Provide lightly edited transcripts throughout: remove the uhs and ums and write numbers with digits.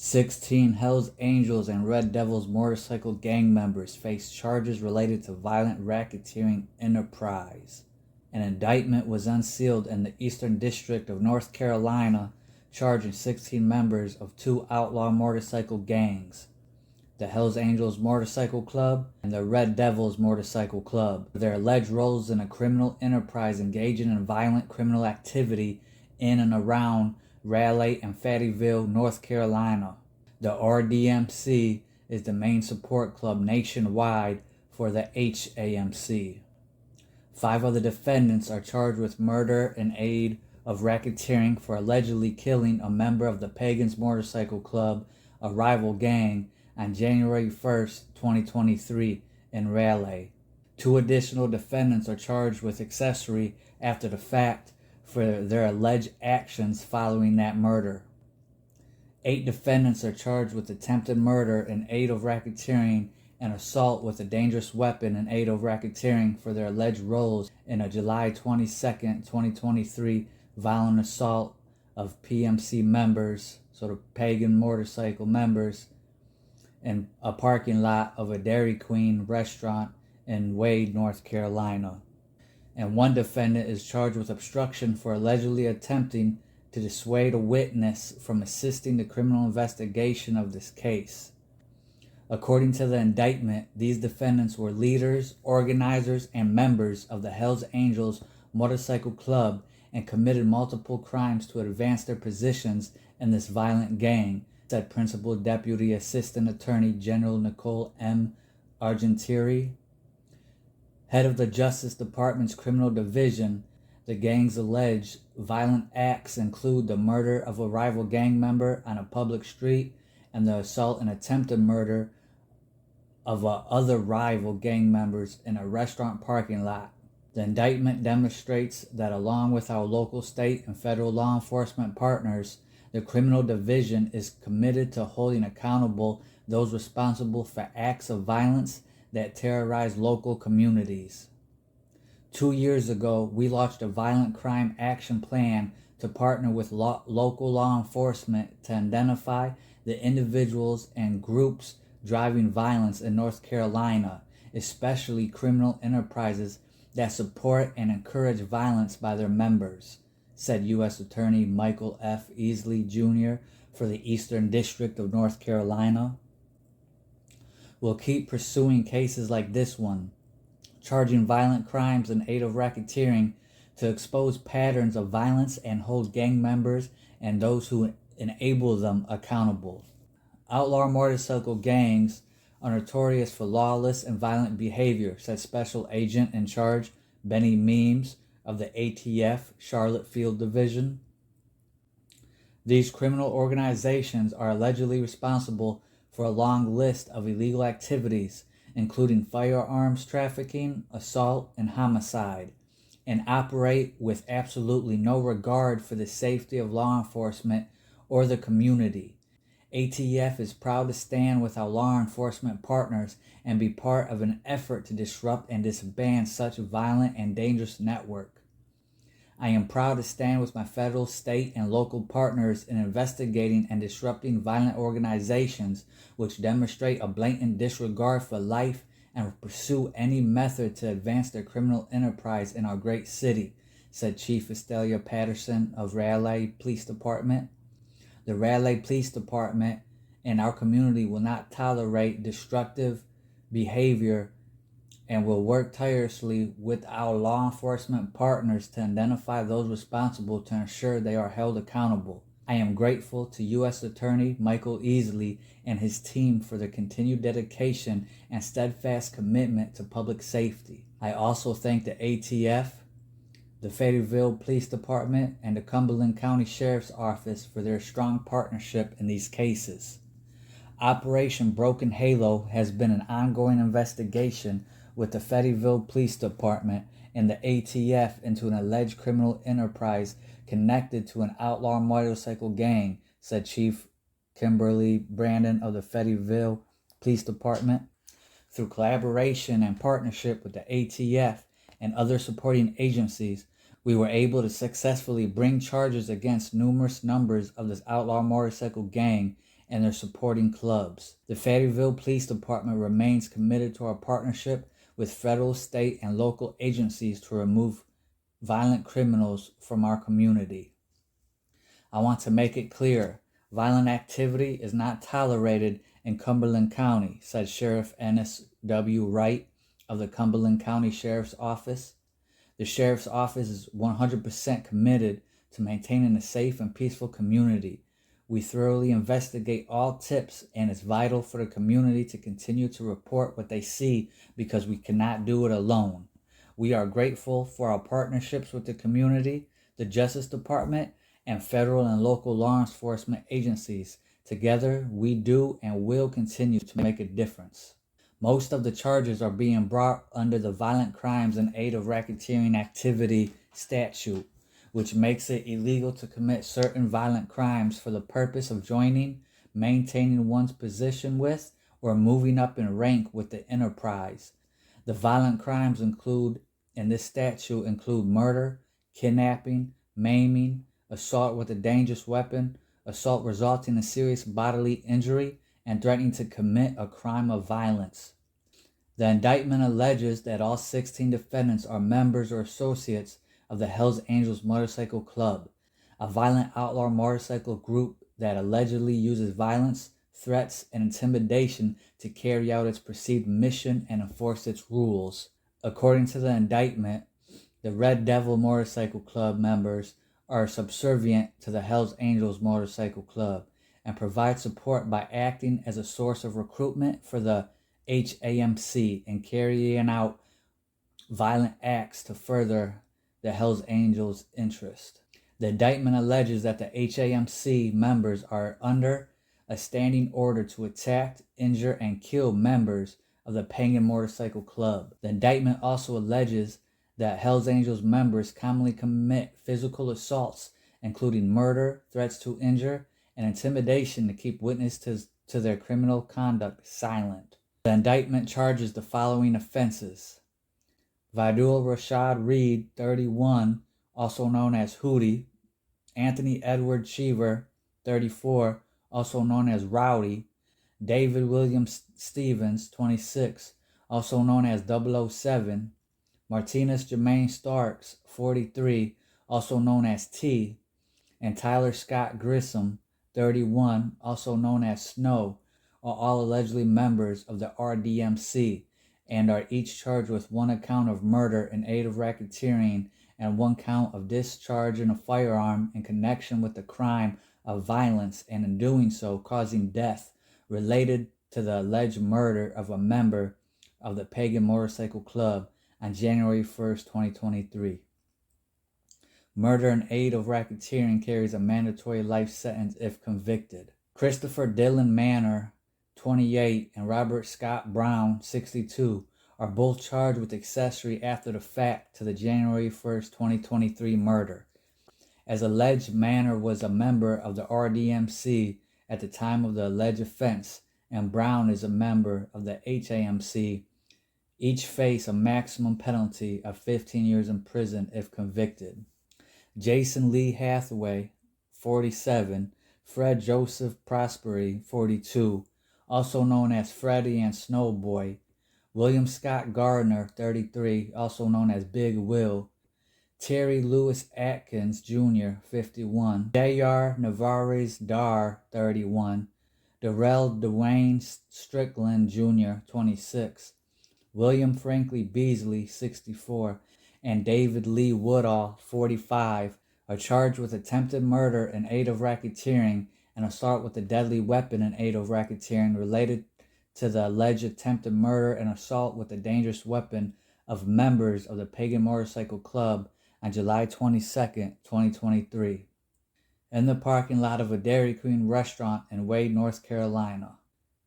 16 Hells Angels and Red Devils motorcycle gang members face charges related to violent racketeering enterprise. An indictment was unsealed in the Eastern District of North Carolina, charging 16 members of two outlaw motorcycle gangs, the Hells Angels Motorcycle Club and the Red Devils Motorcycle Club, for their alleged roles in a criminal enterprise engaging in violent criminal activity in and around Raleigh and Fayetteville, North Carolina. The RDMC is the main support club nationwide for the HAMC. 5 of the defendants are charged with murder and aid of racketeering for allegedly killing a member of the Pagans Motorcycle Club, a rival gang, on January 1st, 2023 in Raleigh. 2 additional defendants are charged with accessory after the fact for their alleged actions following that murder. 8 defendants are charged with attempted murder in aid of racketeering and assault with a dangerous weapon in aid of racketeering for their alleged roles in a July 22nd, 2023 violent assault of PMC members, so the Pagan Motorcycle members, in a parking lot of a Dairy Queen restaurant in Wade, North Carolina. And 1 defendant is charged with obstruction for allegedly attempting to dissuade a witness from assisting the criminal investigation of this case. According to the indictment, these defendants were leaders, organizers, and members of the Hells Angels Motorcycle Club and committed multiple crimes to advance their positions in this violent gang, said Principal Deputy Assistant Attorney General Nicole M. Argentieri. Head of the Justice Department's Criminal Division, the gang's alleged violent acts include the murder of a rival gang member on a public street and the assault and attempted murder of other rival gang members in a restaurant parking lot. The indictment demonstrates that along with our local, state, and federal law enforcement partners, the Criminal Division is committed to holding accountable those responsible for acts of violence that terrorize local communities. 2 years ago, we launched a violent crime action plan to partner with local law enforcement to identify the individuals and groups driving violence in North Carolina, especially criminal enterprises that support and encourage violence by their members, said U.S. Attorney Michael F. Easley, Jr. for the Eastern District of North Carolina. We'll keep pursuing cases like this one, charging violent crimes in aid of racketeering to expose patterns of violence and hold gang members and those who enable them accountable. Outlaw motorcycle gangs are notorious for lawless and violent behavior, said Special Agent in Charge Benny Meems of the ATF Charlotte Field Division. These criminal organizations are allegedly responsible for a long list of illegal activities, including firearms trafficking, assault, and homicide, and operate with absolutely no regard for the safety of law enforcement or the community. ATF is proud to stand with our law enforcement partners and be part of an effort to disrupt and disband such a violent and dangerous network. I am proud to stand with my federal, state, and local partners in investigating and disrupting violent organizations which demonstrate a blatant disregard for life and pursue any method to advance their criminal enterprise in our great city, said Chief Estelia Patterson of Raleigh Police Department. The Raleigh Police Department and our community will not tolerate destructive behavior and will work tirelessly with our law enforcement partners to identify those responsible to ensure they are held accountable. I am grateful to U.S. Attorney Michael Easley and his team for their continued dedication and steadfast commitment to public safety. I also thank the ATF, the Fayetteville Police Department, and the Cumberland County Sheriff's Office for their strong partnership in these cases. Operation Broken Halo has been an ongoing investigation with the Fayetteville Police Department and the ATF into an alleged criminal enterprise connected to an outlaw motorcycle gang, said Chief Kimberly Brandon of the Fayetteville Police Department. Through collaboration and partnership with the ATF and other supporting agencies, we were able to successfully bring charges against numerous numbers of this outlaw motorcycle gang and their supporting clubs. The Fayetteville Police Department remains committed to our partnership with federal, state, and local agencies to remove violent criminals from our community. I want to make it clear, violent activity is not tolerated in Cumberland County, said Sheriff N.S.W. Wright of the Cumberland County Sheriff's Office. The Sheriff's Office is 100% committed to maintaining a safe and peaceful community. We thoroughly investigate all tips, and it's vital for the community to continue to report what they see because we cannot do it alone. We are grateful for our partnerships with the community, the Justice Department, and federal and local law enforcement agencies. Together, we do and will continue to make a difference. Most of the charges are being brought under the Violent Crimes in Aid of Racketeering Activity statute, which makes it illegal to commit certain violent crimes for the purpose of joining, maintaining one's position with, or moving up in rank with the enterprise. The violent crimes in this statute include murder, kidnapping, maiming, assault with a dangerous weapon, assault resulting in serious bodily injury, and threatening to commit a crime of violence. The indictment alleges that all 16 defendants are members or associates of the Hells Angels Motorcycle Club, a violent outlaw motorcycle group that allegedly uses violence, threats, and intimidation to carry out its perceived mission and enforce its rules. According to the indictment, the Red Devil Motorcycle Club members are subservient to the Hells Angels Motorcycle Club and provide support by acting as a source of recruitment for the HAMC and carrying out violent acts to further the Hells Angels' interest. The indictment alleges that the HAMC members are under a standing order to attack, injure, and kill members of the Pagan Motorcycle Club. The indictment also alleges that Hells Angels members commonly commit physical assaults, including murder, threats to injure, and intimidation to keep witnesses to their criminal conduct silent. The indictment charges the following offenses: Vidul Rashad Reed, 31, also known as Hootie; Anthony Edward Cheever, 34, also known as Rowdy; David William Stevens, 26, also known as 007; Martinez Jermaine Starks, 43, also known as T; and Tyler Scott Grissom, 31, also known as Snow, are all allegedly members of the RDMC and are each charged with one count of murder in aid of racketeering and one count of discharging a firearm in connection with the crime of violence, and in doing so causing death related to the alleged murder of a member of the Pagan Motorcycle Club on January 1st, 2023. Murder in aid of racketeering carries a mandatory life sentence if convicted. Christopher Dylan Manor, 28, and Robert Scott Brown, 62, are both charged with accessory after the fact to the January 1st, 2023 murder. As alleged, Manor was a member of the RDMC at the time of the alleged offense, and Brown is a member of the HAMC. Each face a maximum penalty of 15 years in prison if convicted. Jason Lee Hathaway, 47, Fred Joseph Prosperi, 42, also known as Freddie and Snowboy; William Scott Gardner, 33, also known as Big Will; Terry Lewis Atkins Jr., 51, J.R. Navarez Dar, 31, Darrell Dwayne Strickland Jr., 26, William Franklin Beasley, 64, and David Lee Woodall, 45, are charged with attempted murder in aid of racketeering and assault with a deadly weapon in aid of racketeering related to the alleged attempted murder and assault with a dangerous weapon of members of the Pagan Motorcycle Club on July 22nd, 2023, in the parking lot of a Dairy Queen restaurant in Wade, North Carolina.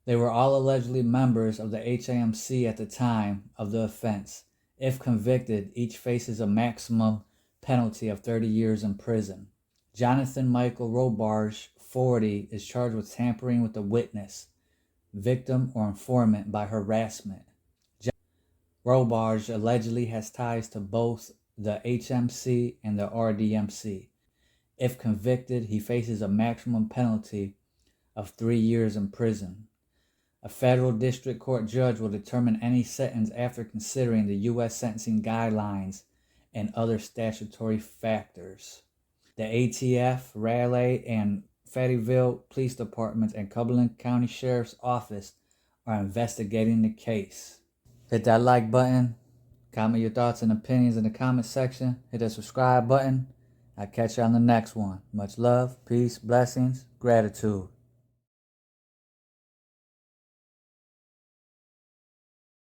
They were all allegedly members of the HAMC at the time of the offense. If convicted, each faces a maximum penalty of 30 years in prison. Jonathan Michael Robarge, 40, is charged with tampering with a witness, victim, or informant by harassment. Robarge allegedly has ties to both the HMC and the RDMC. If convicted, he faces a maximum penalty of 3 years in prison. A federal district court judge will determine any sentence after considering the U.S. sentencing guidelines and other statutory factors. The ATF, Raleigh and Fayetteville Police Departments, and Cumberland County Sheriff's Office are investigating the case. Hit that like button. Comment your thoughts and opinions in the comment section. Hit that subscribe button. I'll catch you on the next one. Much love, peace, blessings, gratitude.